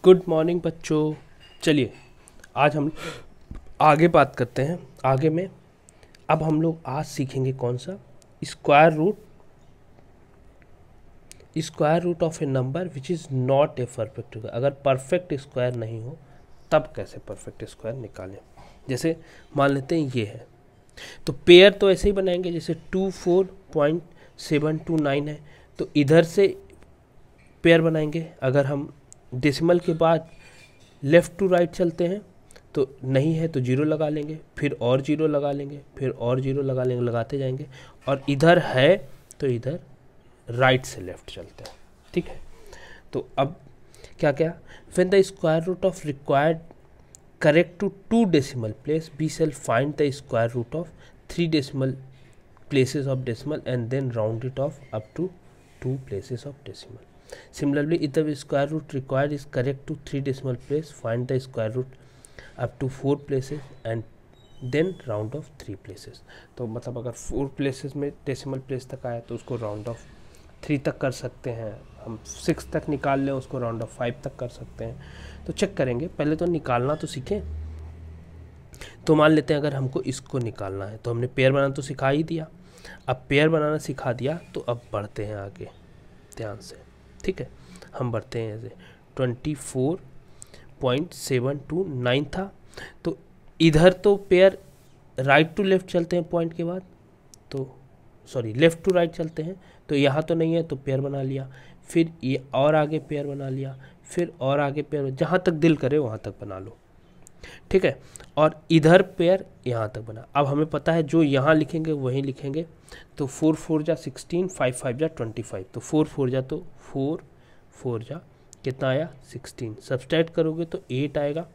Good morning बच्चों। चलिए आज हम आगे बात करते हैं। आगे में अब हम लोग आज सीखेंगे कौन सा, square root of a number which is not a perfect square. अगर परफेक्ट स्क्वायर नहीं हो तब कैसे परफेक्ट स्क्वायर निकालें। जैसे मान लेते हैं ये है, तो पेयर तो ऐसे ही बनाएंगे जैसे 24.729 है, तो इधर से पेयर बनाएंगे। अगर हम डेसिमल के बाद लेफ़्ट टू राइट चलते हैं तो नहीं है तो जीरो लगा लेंगे, फिर और जीरो लगा लेंगे, फिर और जीरो लगा लेंगे, लगाते जाएंगे। और इधर है तो इधर राइट से लेफ़्ट चलते हैं, ठीक है। तो अब क्या क्या, when the square root of required correct to 2 decimal place, we shall find the square root of 3 decimal places of decimal and then round it off up to 2 places of decimal. Similarly, if the square root required is correct to 3 decimal place, find the square root up to 4 places and then round off 3 places. तो मतलब अगर 4 places में decimal place तक आया तो उसको round off 3 तक कर सकते हैं। हम 6 तक निकाल लें उसको round off 5 तक कर सकते हैं। तो चेक करेंगे, पहले तो निकालना तो सीखें। तो मान लेते हैं अगर हमको इसको निकालना है तो हमने पेयर बनाना तो सिखा ही दिया। अब पेयर बनाना सिखा दिया तो अब बढ़ते हैं आगे ध्यान से, ठीक है। हम बढ़ते हैं ऐसे 24.729 था, तो इधर तो पेयर राइट टू लेफ़्ट चलते हैं पॉइंट के बाद, तो सॉरी लेफ़्ट टू राइट चलते हैं, तो यहाँ तो नहीं है तो पेयर बना लिया, फिर ये और आगे पेयर बना लिया, फिर और आगे पेयर, जहाँ तक दिल करे वहाँ तक बना लो, ठीक है। और इधर पेयर यहाँ तक बना। अब हमें पता है जो यहाँ लिखेंगे वहीं लिखेंगे, तो 4 4 जा 16, 5 5 जा 25, तो 4 4 जा तो 4 4 जा कितना आया 16, सब्सट्रैक्ट करोगे तो 8 आएगा।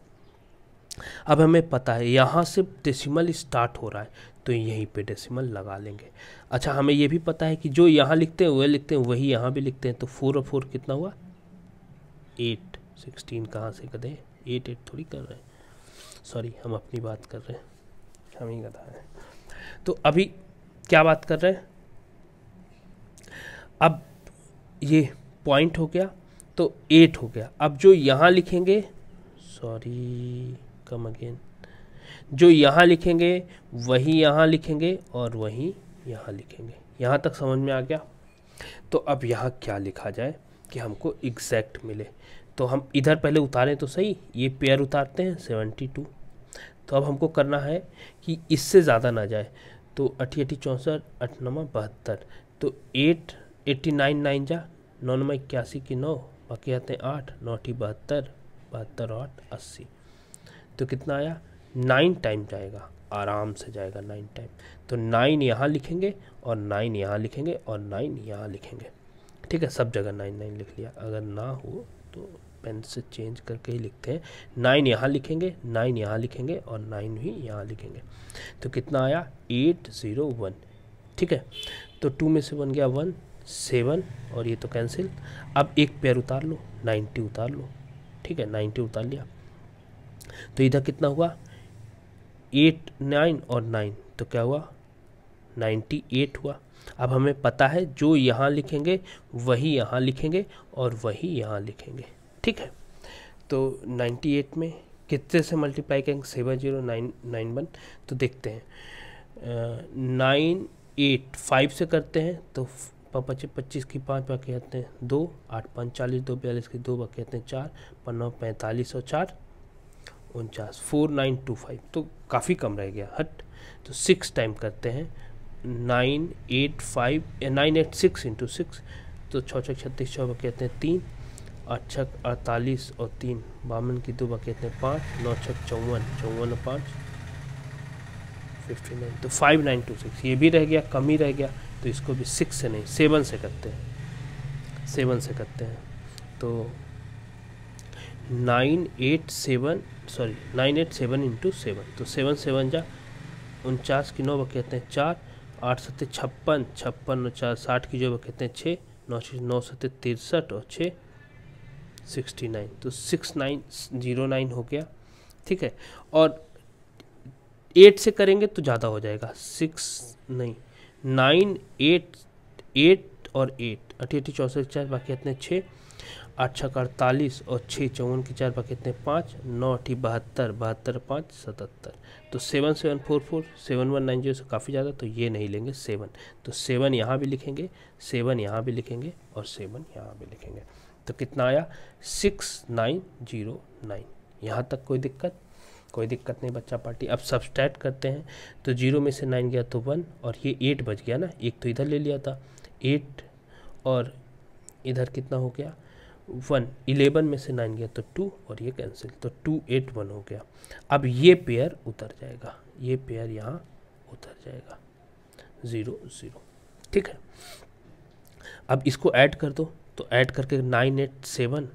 अब हमें पता है यहाँ से डेसिमल स्टार्ट हो रहा है तो यहीं पे डेसिमल लगा लेंगे। अच्छा, हमें ये भी पता है कि जो यहाँ लिखते हैं वही लिखते हैं, वही यहाँ भी लिखते हैं, तो 4 और 4 कितना हुआ 8, 16 कहाँ से गधे 8 थोड़ी कर रहे हैं, सॉरी हम अपनी बात कर रहे हैं, हम ही गधा हैं। तो अभी क्या बात कर रहे हैं, अब ये पॉइंट हो गया तो 8 हो गया। अब जो यहाँ लिखेंगे, सॉरी कम अगेन, जो यहाँ लिखेंगे वही यहाँ लिखेंगे और वही यहाँ लिखेंगे। यहाँ तक समझ में आ गया। तो अब यहाँ क्या लिखा जाए कि हमको एग्जैक्ट मिले, तो हम इधर पहले उतारें तो सही, ये पेयर उतारते हैं 72। तो अब हमको करना है कि इससे ज़्यादा ना जाए, तो 8 8 64, 8 9 72, तो 8 89 9 जा 9 9 81 की 9, बाकी आते हैं 8 9 72, 72 8 80, तो कितना आया 9 टाइम जाएगा, आराम से जाएगा 9 टाइम। तो 9 यहाँ लिखेंगे और 9 यहाँ लिखेंगे और 9 यहाँ लिखेंगे, ठीक है। सब जगह 9 9 लिख लिया, अगर ना हो तो पेन से चेंज करके ही लिखते हैं। 9 यहाँ लिखेंगे, 9 यहाँ लिखेंगे और 9 भी यहाँ लिखेंगे, तो कितना आया 801, ठीक है। तो 2 में से बन गया 1 7 और ये तो कैंसिल। अब एक पेयर उतार लो, 90 उतार लो, ठीक है, 90 उतार लिया, तो इधर कितना हुआ 8 9 और 9, तो क्या हुआ 98 हुआ। अब हमें पता है जो यहाँ लिखेंगे वही यहाँ लिखेंगे और वही यहाँ लिखेंगे, ठीक है। तो 98 में कितने से मल्टीप्लाई करेंगे 7091, तो देखते हैं 9 8 5 से करते हैं तो 25 की 5 बाकी आते हैं 2, 8 5 40, 2 42 की 2 बाकी आते हैं 4, 5 45 और 4 49, 4925, तो काफ़ी कम रह गया हट। तो 6 टाइम करते हैं 986 इंटू 6, तो 6 6 36, 6 बाकी आते हैं 3, 8 6 48 और 3 52 की 2 बाकी आते हैं 5, 9 6 54, 54 और 5 59, तो 5926 ये भी रह गया, कम ही रह गया। तो इसको भी 6 से नहीं 7 से करते हैं, 7 से करते हैं, तो 987 इंटू 7, तो 7 7 जा 49 की 9 बाकी आते हैं 4, 8 7 56, 56 और 4 60 की जो बाकी आते हैं 6, 9 9 7 63 और 6 69, तो 6909 हो गया, ठीक है। और 8 से करेंगे तो ज़्यादा हो जाएगा, 9 8 8 और 8 88 64 बाकी आते हैं 6, 8 छक्का 48 और 6 54 की 4 बाकी कितने 5, 9 अठी 72, 72 5 77। तो 7744 7190 से काफ़ी ज़्यादा, तो ये नहीं लेंगे 7। तो 7 यहाँ भी लिखेंगे, 7 यहाँ भी लिखेंगे और 7 यहाँ भी लिखेंगे। तो कितना आया 6909। यहाँ तक कोई दिक्कत? कोई दिक्कत नहीं बच्चा पार्टी। अब सब्सट्रैक्ट करते हैं, तो 0 में से 9 गया तो 1 और ये 8 बच गया ना, एक तो इधर ले लिया था 8 और इधर कितना हो गया 1। 11 में से 9 गया तो 2 और ये कैंसिल, तो 2 8 1 हो गया। अब ये पेयर उतर जाएगा, ये पेयर यहाँ उतर जाएगा 0 0। ठीक है, अब इसको ऐड कर दो, तो ऐड करके 9 8 7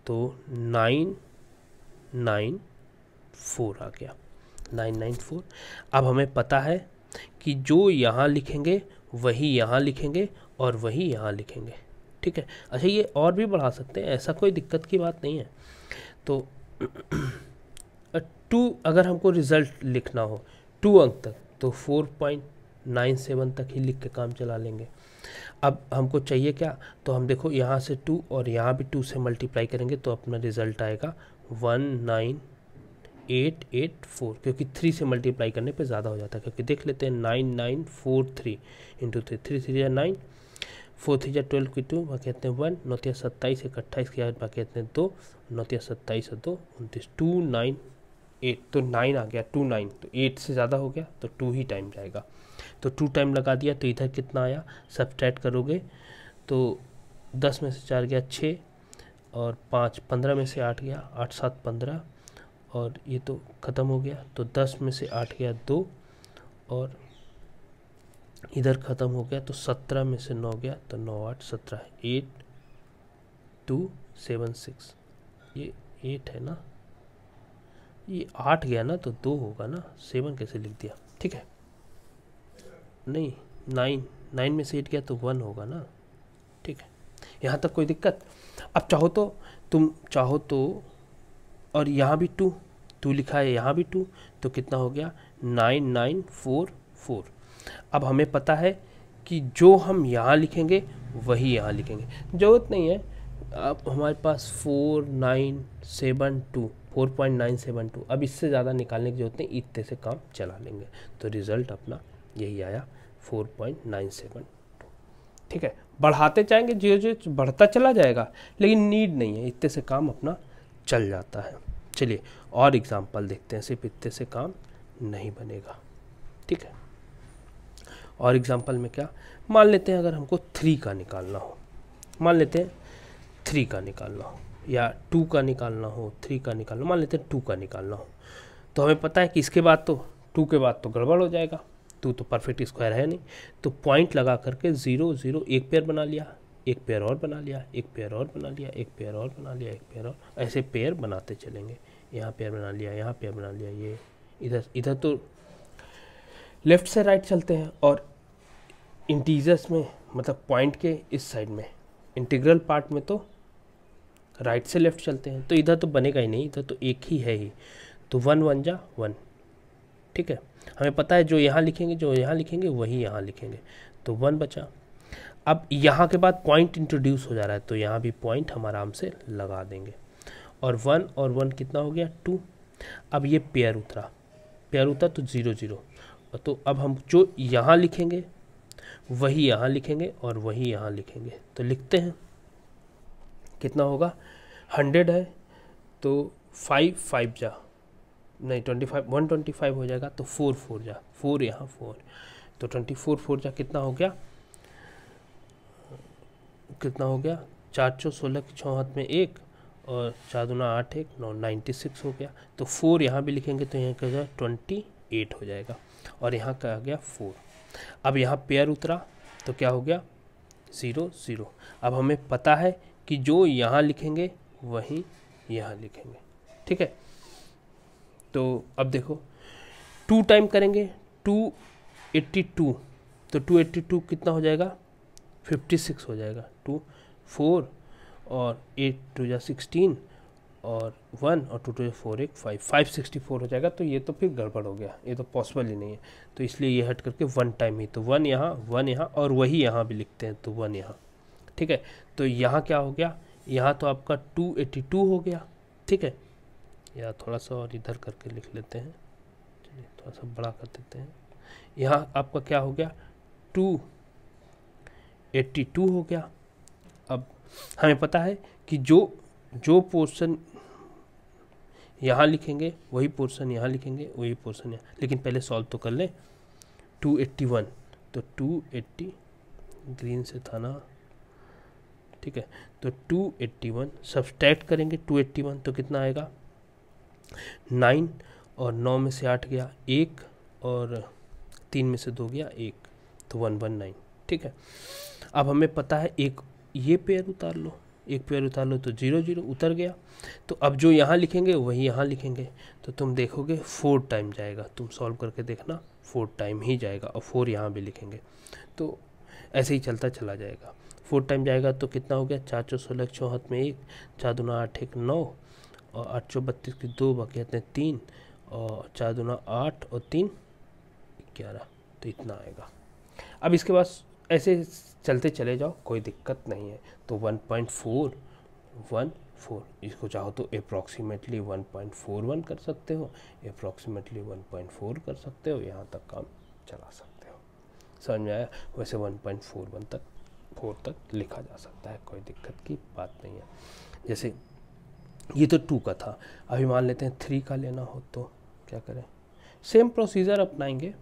तो 9 9 4 आ गया 994। अब हमें पता है कि जो यहाँ लिखेंगे वही यहाँ लिखेंगे और वही यहाँ लिखेंगे। ठीक है, अच्छा ये और भी बढ़ा सकते हैं, ऐसा कोई दिक्कत की बात नहीं है। तो 2 अगर हमको रिज़ल्ट लिखना हो 2 अंक तक, तो 4.97 तक ही लिख के काम चला लेंगे। अब हमको चाहिए क्या, तो हम देखो यहाँ से 2 और यहाँ भी 2 से मल्टीप्लाई करेंगे तो अपना रिज़ल्ट आएगा 19884, क्योंकि 3 से मल्टीप्लाई करने पे ज़्यादा हो जाता है। क्योंकि देख लेते हैं 9943 इंटू 3, 3 3 9, 4 3 12 की 2 बाकी इतने 1, 9 27 1 28 के बाद बाकी इतने 2, 9 27 और 2 29, 298। तो 9 आ गया 29, तो 8 से ज़्यादा हो गया तो 2 ही टाइम जाएगा, तो 2 टाइम लगा दिया। तो इधर कितना आया, सब्ट्रैक्ट करोगे तो 10 में से 4 गया 6 और 5 15 में से 8 गया 8 7 15 और ये तो ख़त्म हो गया। तो 10 में से 8 गया 2 और इधर ख़त्म हो गया। तो 17 में से 9 गया तो 9 8 17, 8 2 7 6, ये 8 है ना, ये 8 गया ना तो 2 होगा ना, 7 कैसे लिख दिया? ठीक है, नहीं 9 में से 8 गया तो 1 होगा ना। ठीक है, यहाँ तक कोई दिक्कत? अब चाहो तो तुम चाहो तो, और यहाँ भी 2 लिखा है, यहाँ भी 2, तो कितना हो गया 9944। अब हमें पता है कि जो हम यहाँ लिखेंगे वही यहाँ लिखेंगे, ज़रूरत नहीं है। अब हमारे पास 4.972, अब इससे ज़्यादा निकालने की जरूरत नहीं, इतने से काम चला लेंगे। तो रिज़ल्ट अपना यही आया 4.972। ठीक है, बढ़ाते जाएंगे, जो जो बढ़ता चला जाएगा, लेकिन नीड नहीं है, इतने से काम अपना चल जाता है। चलिए और एग्जाम्पल देखते हैं, सिर्फ इतने से काम नहीं बनेगा। ठीक है, और एग्जाम्पल में क्या, मान लेते हैं अगर हमको 3 का निकालना हो, मान लेते हैं 3 का निकालना हो या 2 का निकालना हो, 3 का निकालना, मान लेते हैं 2 का निकालना हो, तो हमें पता है कि इसके बाद तो 2 के बाद तो गड़बड़ हो जाएगा, 2 तो परफेक्ट स्क्वायर है नहीं। तो पॉइंट लगा करके 0 0 एक पेयर बना लिया, एक पेयर और बना लिया, एक पेयर और बना लिया, एक पेयर और बना लिया, एक पेयर और, ऐसे पेयर बनाते चलेंगे। यहाँ पेयर बना लिया, यहाँ पेयर बना लिया, ये इधर तो लेफ़्ट से राइट चलते हैं, और इंटीजर्स में मतलब पॉइंट के इस साइड में इंटीग्रल पार्ट में तो राइट से लेफ़्ट चलते हैं, तो इधर तो बनेगा ही नहीं, इधर तो एक ही है ही, तो 1 1 जा 1। ठीक है, हमें पता है जो यहाँ लिखेंगे वही यहाँ लिखेंगे, तो 1 बचा। अब यहाँ के बाद पॉइंट इंट्रोड्यूस हो जा रहा है, तो यहाँ भी पॉइंट हम आराम से लगा देंगे, और 1 और 1 कितना हो गया 2। अब ये पेयर उतरा तो 0 0, तो अब हम जो यहाँ लिखेंगे वही यहाँ लिखेंगे और वही यहाँ लिखेंगे। तो लिखते हैं, कितना होगा 100 है तो 5 5 जा नहीं 25 125 हो जाएगा, तो 4 4 जा 4 यहाँ 4, तो 24 4 जा कितना हो गया 4 4 16 की 6 हाथ में 1 और 4 दूना 8 1 9 96 हो गया। तो 4 यहाँ भी लिखेंगे तो यहाँ क्या हो जाएगा 28 हो जाएगा, और यहाँ का आ गया 4। अब यहाँ पेयर उतरा तो क्या हो गया 0 0। अब हमें पता है कि जो यहाँ लिखेंगे वही यहाँ लिखेंगे। ठीक है, तो अब देखो 2 टाइम करेंगे 282, तो 282 कितना हो जाएगा 56 हो जाएगा, 2 4 और 8 2 जा 16 और 1 और 2 2 4 1 5 564 हो जाएगा। तो ये तो फिर गड़बड़ हो गया, ये तो पॉसिबल ही नहीं है, तो इसलिए ये हट करके 1 टाइम ही, तो 1 यहाँ और वही यहाँ भी लिखते हैं, तो 1 यहाँ। ठीक है, तो यहाँ क्या हो गया, यहाँ तो आपका 282 हो गया, ठीक है। या थोड़ा सा और इधर करके लिख लेते हैं, चलिए थोड़ा सा बड़ा कर देते हैं। यहाँ आपका क्या हो गया, 282 हो गया। अब हमें पता है कि जो पोर्शन यहाँ लिखेंगे वही पोर्शन यहाँ लिखेंगे, वही पोर्शन यहाँ, लेकिन पहले सॉल्व तो कर लें। 281, तो 280 ग्रीन से था ना, ठीक है। तो 281 सब्सट्रैक्ट करेंगे 281, तो कितना आएगा 9, और 9 में से 8 गया 1, और 3 में से 2 गया 1, तो 119, ठीक है। अब हमें पता है एक ये पेयर उतार लो, एक पेयर उतार लो तो 0 0 उतर गया। तो अब जो यहाँ लिखेंगे वही यहाँ लिखेंगे, तो तुम देखोगे 4 टाइम जाएगा, तुम सॉल्व करके देखना 4 टाइम ही जाएगा, और 4 यहाँ भी लिखेंगे, तो ऐसे ही चलता चला जाएगा। 4 टाइम जाएगा तो कितना हो गया, 4 4 16 6 हाथ में 1, 4 दूना 8 1 9, और 8 4 32 की 2 बाकी हाथ में 3, और 4 दूना 8 और 3 11, तो इतना आएगा। अब इसके बाद ऐसे चलते चले जाओ, कोई दिक्कत नहीं है। तो 1.414, इसको चाहो तो अप्रॉक्सीमेटली 1.41 कर सकते हो, अप्रॉक्सीमेटली 1.4 कर सकते हो, यहाँ तक काम चला सकते हो। समझ में आया? वैसे 1.41 तक 4 तक लिखा जा सकता है, कोई दिक्कत की बात नहीं है। जैसे ये तो 2 का था, अभी मान लेते हैं 3 का लेना हो तो क्या करें, सेम प्रोसीजर अपनाएंगे।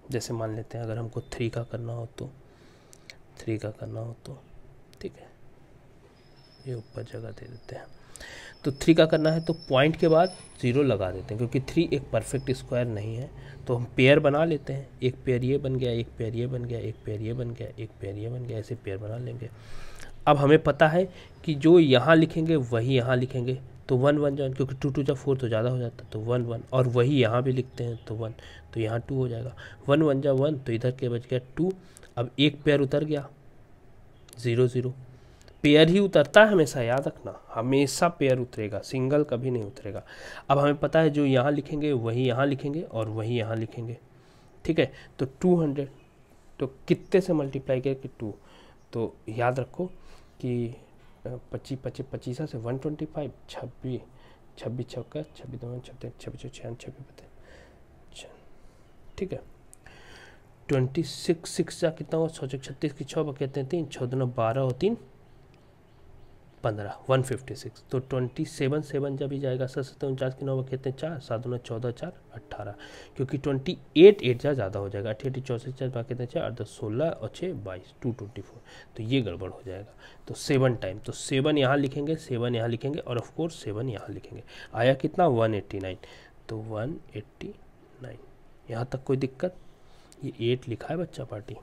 जैसे मान लेते हैं अगर हमको 3 का करना हो तो 3 का करना हो तो, ठीक है, ये ऊपर जगह दे देते हैं। तो 3 का करना है तो पॉइंट के बाद 0 लगा देते हैं, क्योंकि 3 एक परफेक्ट स्क्वायर नहीं है, तो हम पेयर बना लेते हैं। एक पेयर ये बन गया, एक पेयर ये बन गया, एक पेयर ये बन गया, एक पेयर ये बन गया, ऐसे पेयर बना लेंगे। अब हमें पता है कि जो यहाँ लिखेंगे वही यहाँ लिखेंगे, तो 1 1 जाए, क्योंकि 2 2 जा 4 तो ज़्यादा हो जाता है, तो 1 1, और वही यहाँ भी लिखते हैं तो 1, तो यहाँ 2 हो जाएगा। 1 1 जा 1, तो इधर के बच गया 2। अब एक पेयर उतर गया 0 0, पेयर ही उतरता है हमेशा, याद रखना, हमेशा पेयर उतरेगा, सिंगल कभी नहीं उतरेगा। अब हमें पता है जो यहाँ लिखेंगे वही यहाँ लिखेंगे, और वही यहाँ लिखेंगे, ठीक है। तो 200, तो कितने से मल्टीप्लाई करके 2, तो याद रखो कि 25 25 25 से 125, 26 26 छक्का 26 2 26 26 26 26, ठीक है। 26 6 जा कितना हुआ, 6 36 की 6 कहते हैं 3, 6 2 12 और 3 15, 156। तो 27 7 जब भी जाएगा 7 7 49 की 9 कहते हैं 4, 7 2 14 4 18, क्योंकि 28 8 जा ज़्यादा हो जाएगा, 88 64 4 कहते हैं 4 10 16 और 6 22, 224, तो ये गड़बड़ हो जाएगा। तो 7 टाइम, तो 7 यहाँ लिखेंगे, 7 यहाँ लिखेंगे, और ऑफ कोर्स 7 यहाँ लिखेंगे। आया कितना 189, तो 189, यहाँ तक कोई दिक्कत? ये 8 लिखा है बच्चा पार्टी,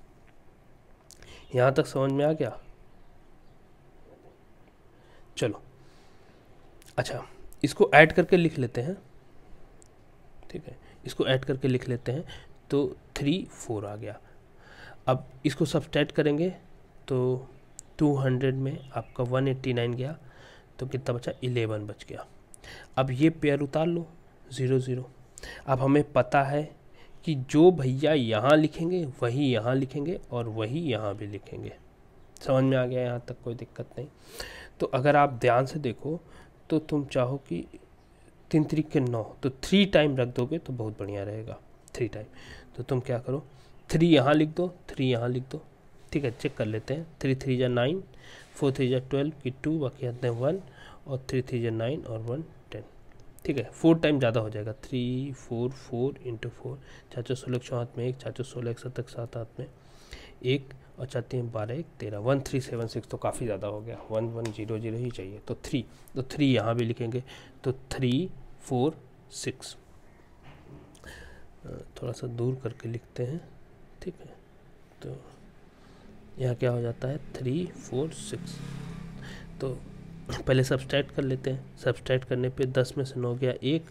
यहाँ तक समझ में आ गया? चलो अच्छा, इसको ऐड करके लिख लेते हैं, ठीक है, इसको ऐड करके लिख लेते हैं। तो 3 4 आ गया। अब इसको सब्सट्रैक्ट करेंगे तो 200 में आपका 189 गया, तो कितना बचा 11 बच गया। अब ये पेयर उतार लो 0 0। अब हमें पता है कि जो भैया यहाँ लिखेंगे वही यहाँ लिखेंगे, और वही यहाँ भी लिखेंगे। समझ में आ गया? यहाँ तक कोई दिक्कत नहीं। तो अगर आप ध्यान से देखो तो तुम चाहो कि 3 3 के 9, तो 3 टाइम रख दोगे तो बहुत बढ़िया रहेगा, 3 टाइम। तो तुम क्या करो, 3 यहाँ लिख दो, 3 यहाँ लिख दो, ठीक है। चेक कर लेते हैं, 3 3 जा 9, 4 3 जा 12 की 2 बाकी आते हैं 1, और 3 3 जा 9 और 1 10, ठीक है। 4 टाइम ज़्यादा हो जाएगा, 3 4 4 इंटू 4, 4 4 16 6 हाथ में 1, 4 4 16 1 7 7 हाथ में 1, और 4 3 12 1 13, 1376, तो काफ़ी ज़्यादा हो गया, 1100 ही चाहिए। तो 3, तो 3 यहाँ भी लिखेंगे, तो 3 4 6, थोड़ा सा दूर करके लिखते हैं, ठीक है। तो यहाँ क्या हो जाता है 3 4 6, तो पहले सब्सट्रैक्ट कर लेते हैं। सब्सट्रैक्ट करने पे 10 में से 9 गया 1,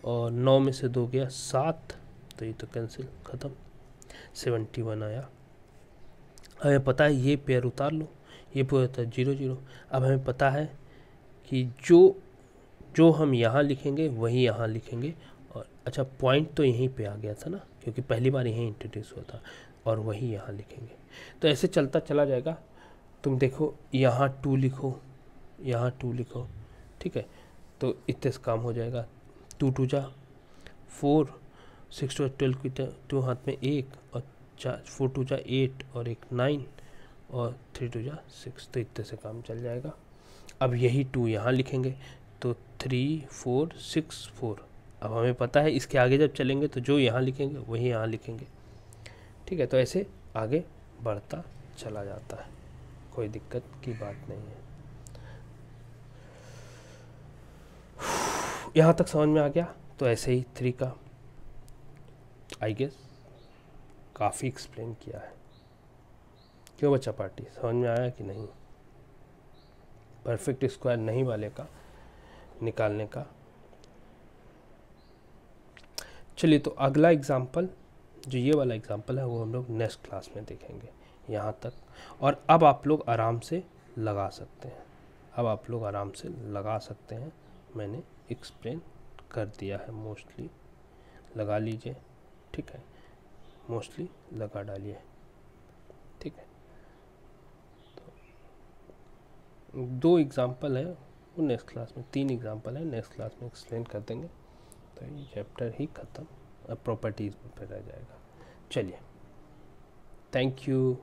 और 9 में से 2 गया 7, तो ये तो कैंसिल, ख़त्म, 71 आया। हमें पता है ये पेयर उतार लो, ये पेयर होता है 0 0। अब हमें पता है कि जो हम यहाँ लिखेंगे वही यहाँ लिखेंगे, और अच्छा पॉइंट तो यहीं पे आ गया था ना, क्योंकि पहली बार यहीं इंट्रोड्यूस हुआ था, और वही यहाँ लिखेंगे। तो ऐसे चलता चला जाएगा। तुम देखो यहाँ 2 लिखो, यहाँ 2 लिखो, ठीक है, तो इतने से काम हो जाएगा। 2 2 जा 4, 6 2 12 की 2 हाथ में 1 और 4 2 जा 8 और 1 9 और 3 2 जा 6, तो इतने से काम चल जाएगा। अब यही 2 यहाँ लिखेंगे तो 3 4 6 4। अब हमें पता है इसके आगे जब चलेंगे तो जो यहाँ लिखेंगे वही यहाँ लिखेंगे, ठीक है। तो ऐसे आगे बढ़ता चला जाता है, कोई दिक्कत की बात नहीं है। यहाँ तक समझ में आ गया। तो ऐसे ही 3 का आई गेस काफ़ी एक्सप्लेन किया है। क्यों बच्चा पार्टी, समझ में आया कि नहीं? परफेक्ट स्क्वायर नहीं वाले का निकालने का। चलिए, तो अगला एग्जाम्पल जो ये वाला एग्जाम्पल है वो हम लोग नेक्स्ट क्लास में देखेंगे यहाँ तक। और अब आप लोग आराम से लगा सकते हैं, अब आप लोग आराम से लगा सकते हैं। मैंने एक्सप्लेन कर दिया है, मोस्टली लगा लीजिए, ठीक है, मोस्टली लगा डालिए, ठीक है। तो 2 एग्जाम्पल है वो नेक्स्ट क्लास में, 3 एग्जाम्पल है नेक्स्ट क्लास में एक्सप्लेन कर देंगे, तो ये चैप्टर ही ख़त्म। अब प्रॉपर्टीज़ पर रह जाएगा। चलिए, थैंक यू।